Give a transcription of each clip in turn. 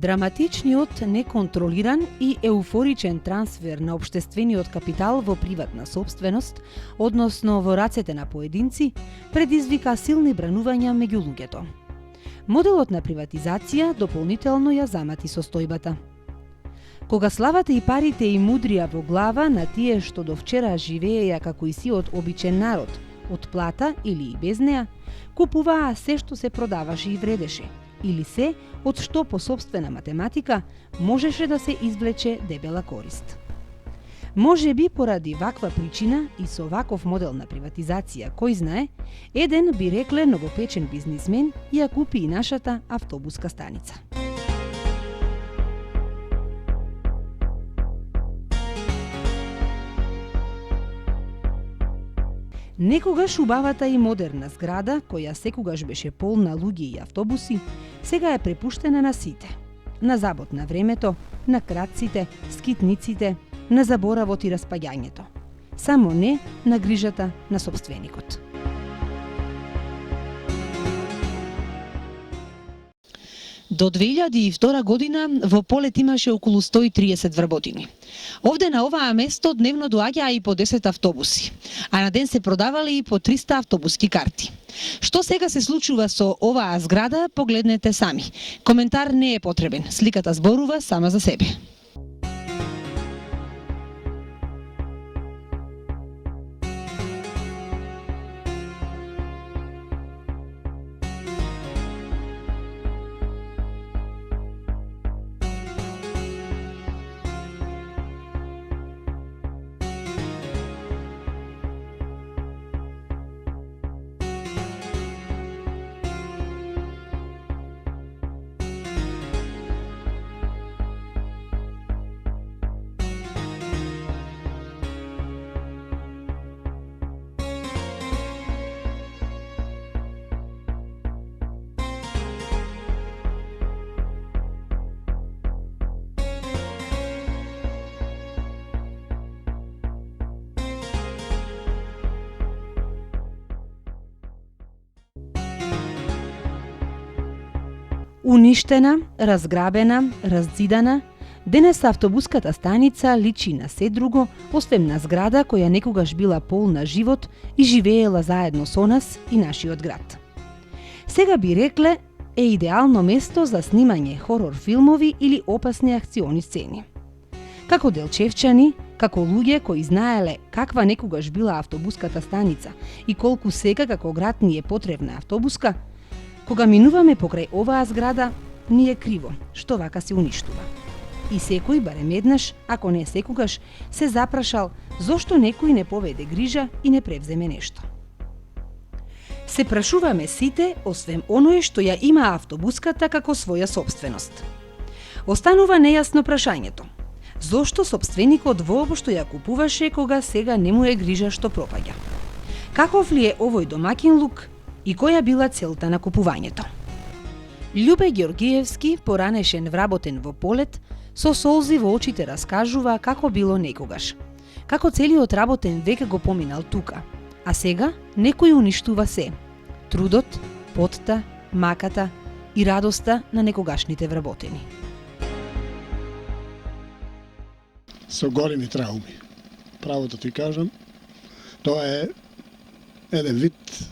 Драматичниот, неконтролиран и еуфоричен трансфер на општествениот капитал во приватна собственост, односно во рацете на поединци, предизвика силни бранувања меѓу луѓето. Моделот на приватизација дополнително ја замати состојбата. Кога славата и парите им удрија во глава на тие што до вчера живееја како и сиот обичен народ, од плата или и без неа, купуваа се што се продаваше и вредеше, или се од што по сопствена математика можеше да се извлече дебела корист. Може би поради ваква причина и со ваков модел на приватизација, кој знае, еден би рекле новопечен бизнисмен ја купи и нашата автобуска станица. Некогаш убавата и модерна зграда, која секогаш беше полна луѓе и автобуси, сега е препуштена на сите. На забот на времето, на крадците, скитниците, на заборавот и распаѓањето. Само не на грижата на сопственикот. До 2002 година во Полет имаше околу 130 вработини. Овде на оваа место дневно доаѓаа и по 10 автобуси, а на ден се продавали и по 300 автобуски карти. Што сега се случува со оваа зграда, погледнете сами. Коментар не е потребен, сликата зборува сама за себе. Уништена, разграбена, разцидана, денес автобуската станица личи на се друго, освен на зграда која некогаш била полна живот и живеела заедно со нас и нашиот град. Сега би рекле е идеално место за снимање хорор филмови или опасни акциони сцени. Како делчевчани, како луѓе кои знаеле каква некогаш била автобуската станица и колку сега како град ни е потребна автобуска, кога минуваме покрај оваа зграда, ни е криво што вака се уништува. И секој, барем еднаш, ако не секогаш, се запрашал зошто некој не поведе грижа и не превземе нешто. Се прашуваме сите, освен оној што ја има автобуската како своја собственост. Останува нејасно прашањето. Зошто сопственикот воопшто ја купуваше кога сега не му е грижа што пропаѓа? Каков ли е овој домаќинлук и која била целта на купувањето? Љубе Ѓоргиевски, поранешен вработен во Полет, со солзи во очите раскажува како било некогаш. Како целиот работен век го поминал тука, а сега некој уништува се. Трудот, потта, маката и радоста на некогашните вработени. Со големи трауми. Право да ти кажам, тоа е еден вид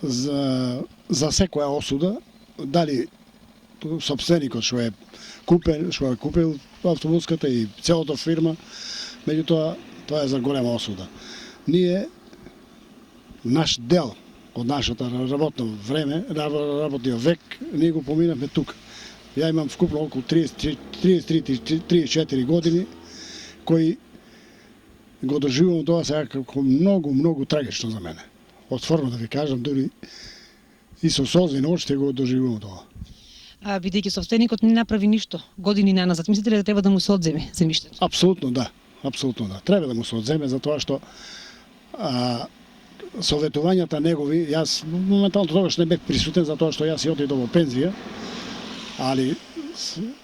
за секоја осуда, дали сопственикот што е купил автобуската и целата фирма, меѓутоа тоа е за голема осуда. Ние, наш дел од нашата работно време, работниот век, ние го поминавме тука. Ја имам вкупно околу 33-34 години, кои го доживувам тоа сега како многу трагично за мене. Отворно да ви кажам, дури и со солзи на очите го доживувам тоа. А бидејќи собственикот не направи ништо години наназад, мислите ли да треба да му се одземе земјиштето? Апсолутно да. Треба да му се одземе затоа што советувањата негови, јас моментално тогаш не бев присутен затоа што јас отидов во пензија, али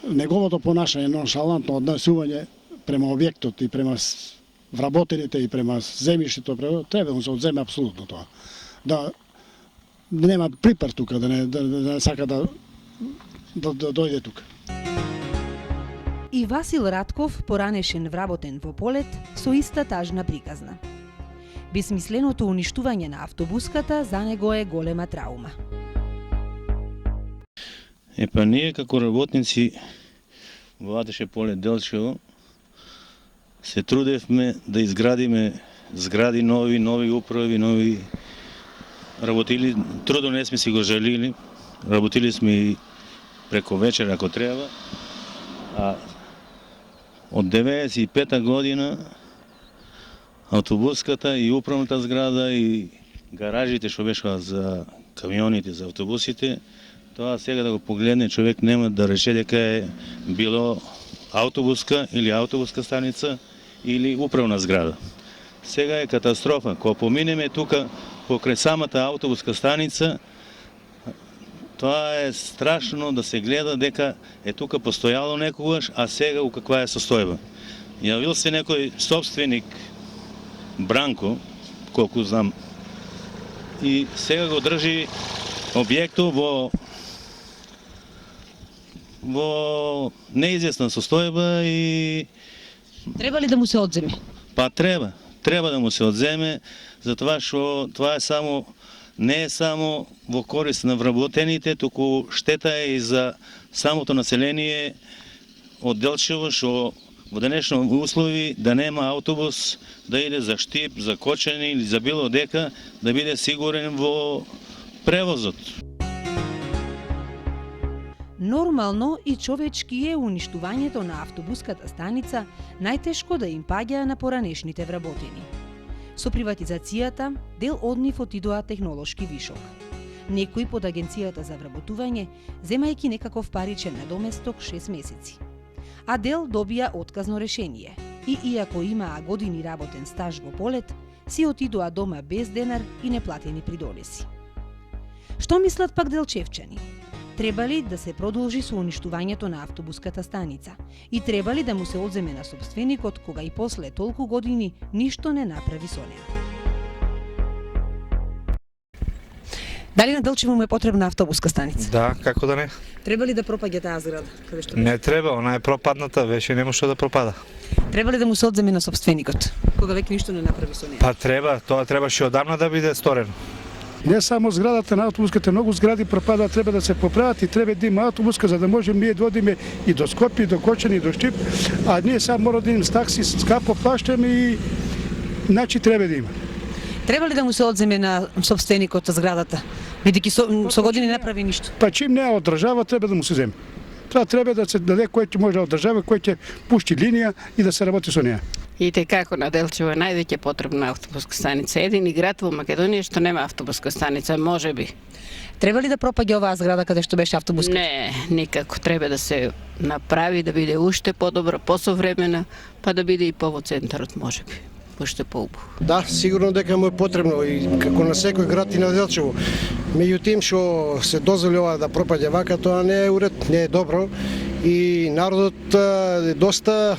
неговото понашање, ноншалантно однесување према објектот и према вработените и према земјиштето, треба да му се одземе апсолутно тоа. Да нема припар тука, да не сака да дојде тука. И Васил Ратков, поранешен вработен во Полет, со иста тажна приказна. Безсмисленото уништување на автобуската за него е голема траума. Епа ние како работници во АТШ Полет Делчево се трудевме да изградиме згради нови управи, нови работили. Трудно не сме си го жалили. Работили сме и преко вечер ако треба. А од 95-та година автобуската и управната зграда и гаражите што беша за камионите, за автобусите, тоа сега да го погледне човек нема да рече дека е било автобуска или автобуска станица или управна зграда. Сега е катастрофа. Кога поминеме тука покрај самата автобуска станица, тоа е страшно да се гледа дека е тука постојало некогаш, а сега у каква е состојба. Јавил се некој собственик, Бранко, колку знам, и сега го држи објектот во неизвестна состојба и... Треба ли да му се одземе? Па треба да му се одземе, затоа што тоа е не е само во корист на вработените, туку штета е и за самото население од Делчево, што во денешни услови да нема автобус, да иде за Штип, за Кочани или за било дека, да биде сигурен во превозот. Нормално и човечки е уништувањето на автобуската станица најтешко да им паѓа на поранешните вработени. Со приватизацијата, дел од нив отидоа технолошки вишок. Некои под Агенцијата за вработување, земајќи некаков паричен надоместок 6 месеци. А дел добија отказно решение и иако имаа години работен стаж во Полет, си отидоа дома без денар и неплатени придонеси. Што мислат пак делчевчани? Треба ли да се продолжи со уништувањето на автобуската станица? И треба ли да му се одземе на собственикот кога и после толку години ништо не направи со неа? Дали на Делчево му е потребна автобуска станица? Да, како да не. Треба ли да пропаѓа таа зграда? Каде што Не треба, она е пропадната, веќе нема што да пропада. Треба ли да му се одземе на собственикот кога веќе ништо не направи со неа? Па треба, тоа требаше одамна да биде сторено. Не само зградата на автобуската, многу згради пропадаат, треба да се поправат и треба да има автобуска за да можеме ние да одиме и до Скопје, и до Кочани, и до Штип, а ние само мора да идеме с такси, скапо плаштаме и значи треба да има. Треба ли да му се одземе на собственикот зградата, бидејќи со години не прави ништо? Па чим не од држава треба да му се земе. Тоа треба да се даде кој ќе може од држава, кој ќе пушти линија и да се работи со неа. И како на Делчево е највеќе потребна автобуска станица. Едини град во Македонија што нема автобуска станица, можеби. Треба ли да пропаѓа оваа зграда каде што беше автобуска? Не, никако. Треба да се направи, да биде уште подобра, посовремена, па да биде и во центарот, можеби. Уште поубаво. Да, сигурно дека му е потребно и како на секој град и на Делчево. Меѓутоа што се дозволи ова да пропаѓа вака, тоа не е уред, не е добро. И народот е доста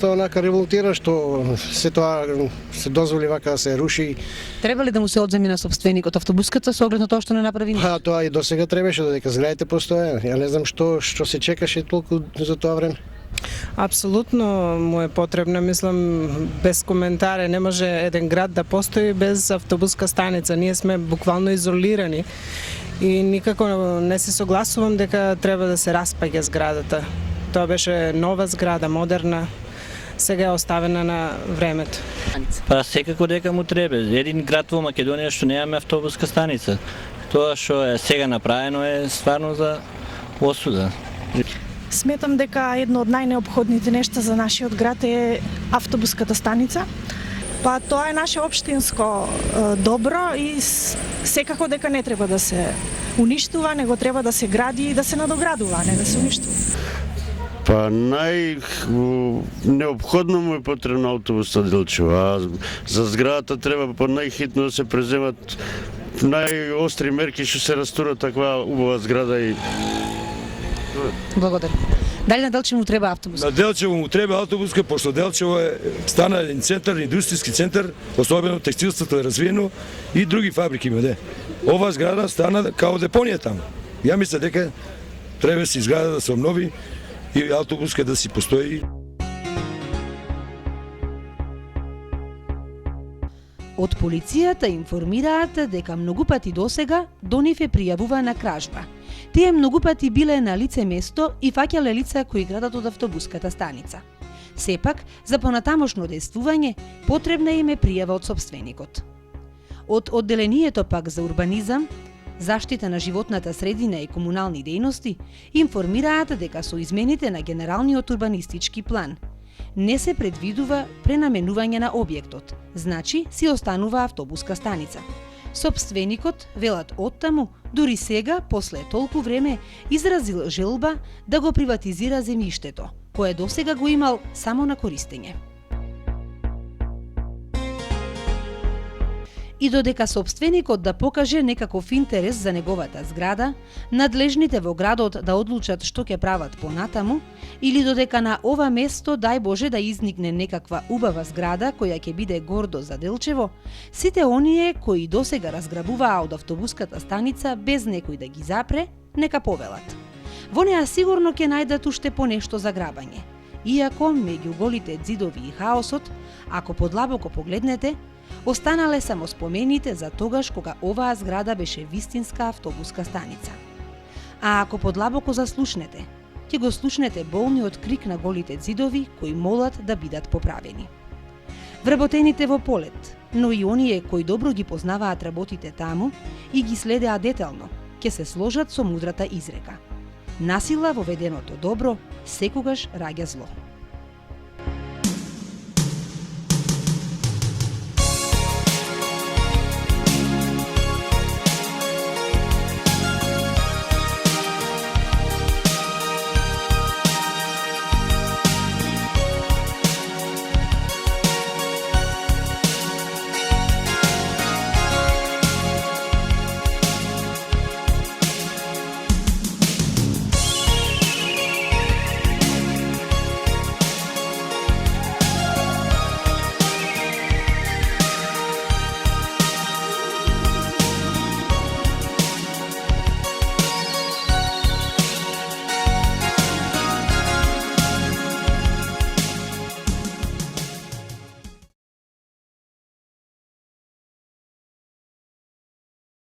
онака револтира што се тоа се дозволи вака да се руши. Треба ли да му се одземе на собственикот автобуската со оглед на тоа што не направи ништо? Па тоа и досега требаше додека зградите постоја. Ја не знам што се чекаше толку за тоа време. Апсолутно му е потребна, мислам, без коментаре. Не може еден град да постои без автобуска станица. Ние сме буквално изолирани и никако не се согласувам дека треба да се распаѓа зградата. Тоа беше нова зграда, модерна, сега е оставена на времето. Па секако дека му треба. Един град во Македонија што немаме автобуска станица. Тоа што е сега направено е стварно за осуда. Сметам дека едно од најнеопходните нешта за нашиот град е автобуската станица. Па тоа е наше општинско добро и секако дека не треба да се уништува, него треба да се гради и да се надоградува, не да се уништува. Па неопходно му е потребна автобуска Делчево, а за зградата треба по најхитно да се преземат најостри мерки што се растура таква убава зграда и Благодарам. Дали на Делчево му треба автобус? На Делчево му треба автобуска, пошто Делчево стана еден центар, индустријски центар, особено текстилството е развиено и други фабрики има. Ова зграда стана као депонија таму. Ја мисля дека треба да се изграда да се обнови и автобуска да си постои. Од полицијата информираат дека многу пати досега до нив е пријавувана кражба. Тие многу пати биле на лице место и фаќале лица кои градат од автобуската станица. Сепак, за понатамошно действување, потребна им е пријава од сопственикот. Од одделението пак за урбанизам, заштита на животната средина и комунални дејности, информираат дека со измените на Генералниот урбанистички план не се предвидува пренаменување на објектот, значи си останува автобуска станица. Сопственикот, велат оттаму, дури сега, после толку време, изразил желба да го приватизира земјиштето, кое досега го имал само на користење. И додека сопственикот да покаже некаков интерес за неговата зграда, надлежните во градот да одлучат што ќе прават понатаму, или додека на ова место, дај Боже, да изникне некаква убава зграда која ќе биде гордо за Делчево, сите оние кои досега разграбуваа од автобуската станица без некој да ги запре, нека повелат. Во неа сигурно ќе најдат уште по нешто за грабање. Иако, меѓу голите ѕидови и хаосот, ако подлабоко погледнете, останале само спомените за тогаш кога оваа зграда беше вистинска автобуска станица. А ако подлабоко заслушнете, ќе го слушнете болниот крик на голите ѕидови кои молат да бидат поправени. Вработените во полет, но и оние кои добро ги познаваат работите таму и ги следеа детално, ќе се сложат со мудрата изрека: насила во веденото добро секогаш раѓа зло.